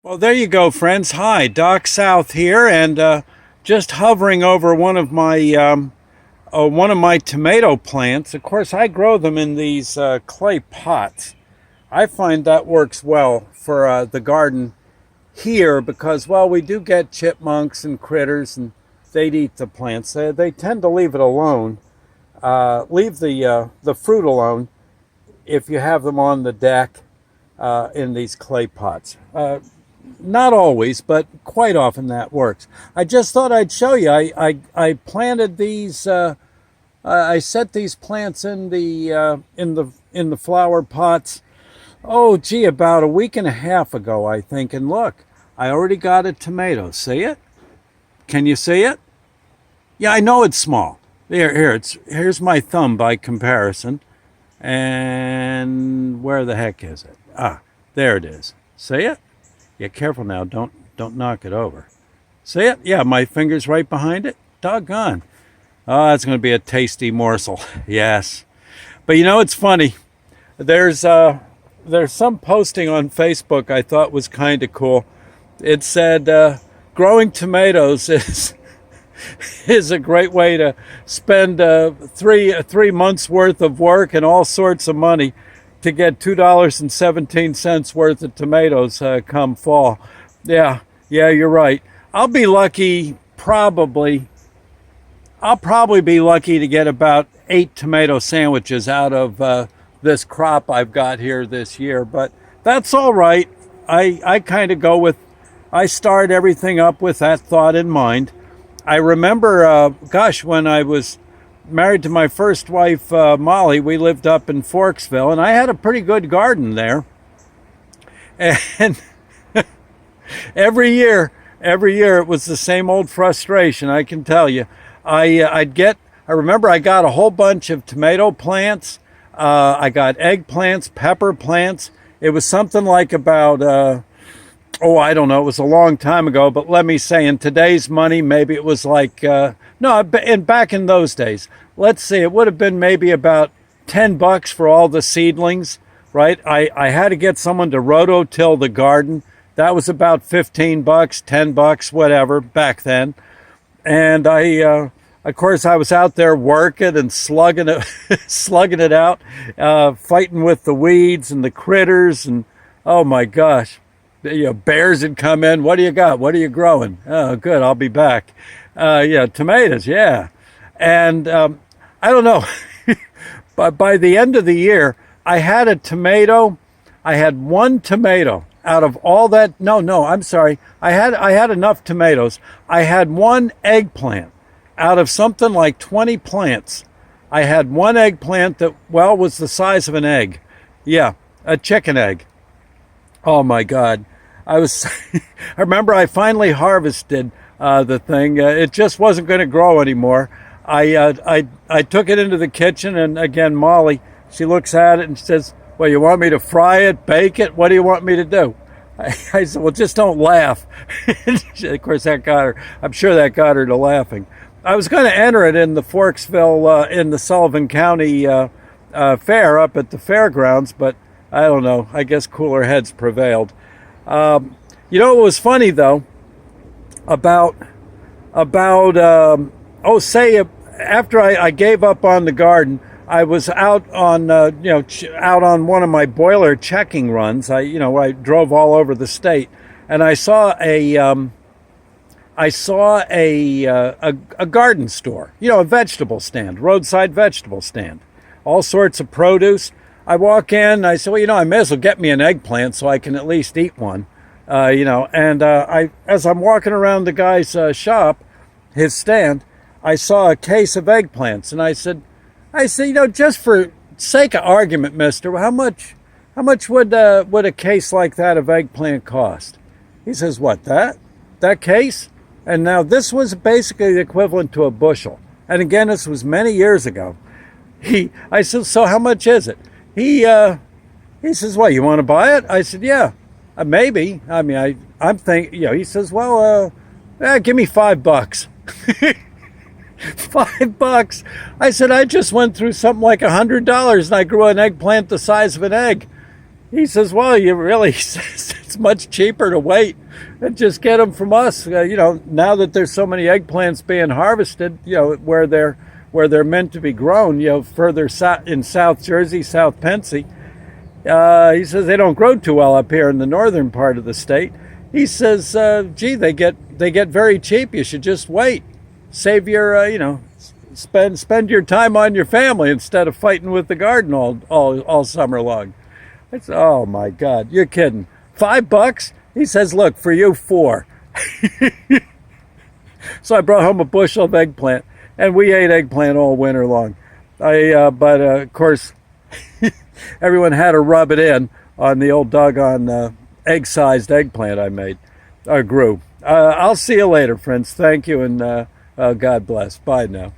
Well, there you go, friends. Hi, Doc South here, and just hovering over one of my tomato plants. Of course, I grow them in these clay pots. I find that works well for the garden here because, well, we do get chipmunks and critters, and they'd eat the plants. They tend to leave it alone, leave the fruit alone if you have them on the deck in these clay pots. Not always, but quite often that works. I just thought I'd show you. I planted these. I set these plants in the flower pots. Oh, gee, about a week and a half ago, I think. And look, I already got a tomato. See it? Can you see it? Yeah, I know it's small. Here's my thumb by comparison. And where the heck is it? Ah, there it is. See it? Yeah, careful now. Don't knock it over. See it? Yeah, my finger's right behind it. Doggone. Oh, that's going to be a tasty morsel. Yes. But you know, it's funny. There's some posting on Facebook I thought was kind of cool. It said, growing tomatoes is a great way to spend three months worth of work and all sorts of money to get $2.17 worth of tomatoes come fall. Yeah, you're right. I'll probably be lucky to get about 8 tomato sandwiches out of this crop I've got here this year, but that's all right. I kind of I start everything up with that thought in mind. I remember, when I was married to my first wife, Molly, we lived up in Forksville, and I had a pretty good garden there. And every year it was the same old frustration, I can tell you. I remember I got a whole bunch of tomato plants. I got eggplants, pepper plants. It was something like about, I don't know, it was a long time ago, but let me say, in today's money, maybe it was like, back in those days, let's see, it would have been maybe about $10 for all the seedlings, right? I had to get someone to rototill the garden. That was about $15, $10, whatever, back then. And of course, I was out there working and slugging it out, fighting with the weeds and the critters, and oh my gosh, bears had come in. What do you got? What are you growing? Oh, good, I'll be back. Tomatoes, yeah. And I don't know, but by the end of the year, I had one tomato out of all that. No, I'm sorry. I had enough tomatoes. I had one eggplant out of something like 20 plants. I had one eggplant that, was the size of an egg. Yeah, a chicken egg. Oh my God. I remember I finally harvested the thing. It just wasn't going to grow anymore. I took it into the kitchen, and again, Molly, she looks at it and says, well, you want me to fry it, bake it? What do you want me to do? I said, well, just don't laugh. Of course, I'm sure that got her to laughing. I was going to enter it in the Forksville, in the Sullivan County fair up at the fairgrounds, but I don't know. I guess cooler heads prevailed. It was funny though after I gave up on the garden, I was out on out on one of my boiler checking runs. I drove all over the state, and I saw a garden store, a vegetable stand, roadside vegetable stand, all sorts of produce. I walk in, and I said, well, I may as well get me an eggplant so I can at least eat one, And as I'm walking around the guy's shop, his stand, I saw a case of eggplants, and I said, just for sake of argument, mister, how much would a case like that of eggplant cost? He says, what, that case? And now this was basically the equivalent to a bushel. And again, this was many years ago. I said, so how much is it? He says, well, you want to buy it? I said, yeah, maybe. I mean, I'm thinking, he says, well, give me $5. $5. I said, I just went through something like $100 and I grew an eggplant the size of an egg. He says, well, you really, he says, it's much cheaper to wait and just get them from us. Now that there's so many eggplants being harvested, where they're meant to be grown, further south in South Jersey, South Pensy. He says they don't grow too well up here in the northern part of the state. He says, gee, they get very cheap. You should just wait. Save your, spend your time on your family instead of fighting with the garden all summer long. It's, oh my God, you're kidding. $5? He says, look, for you, 4. So I brought home a bushel of eggplant, and we ate eggplant all winter long. But of course, everyone had to rub it in on the old doggone egg-sized eggplant I grew. I'll see you later, friends. Thank you, and God bless. Bye now.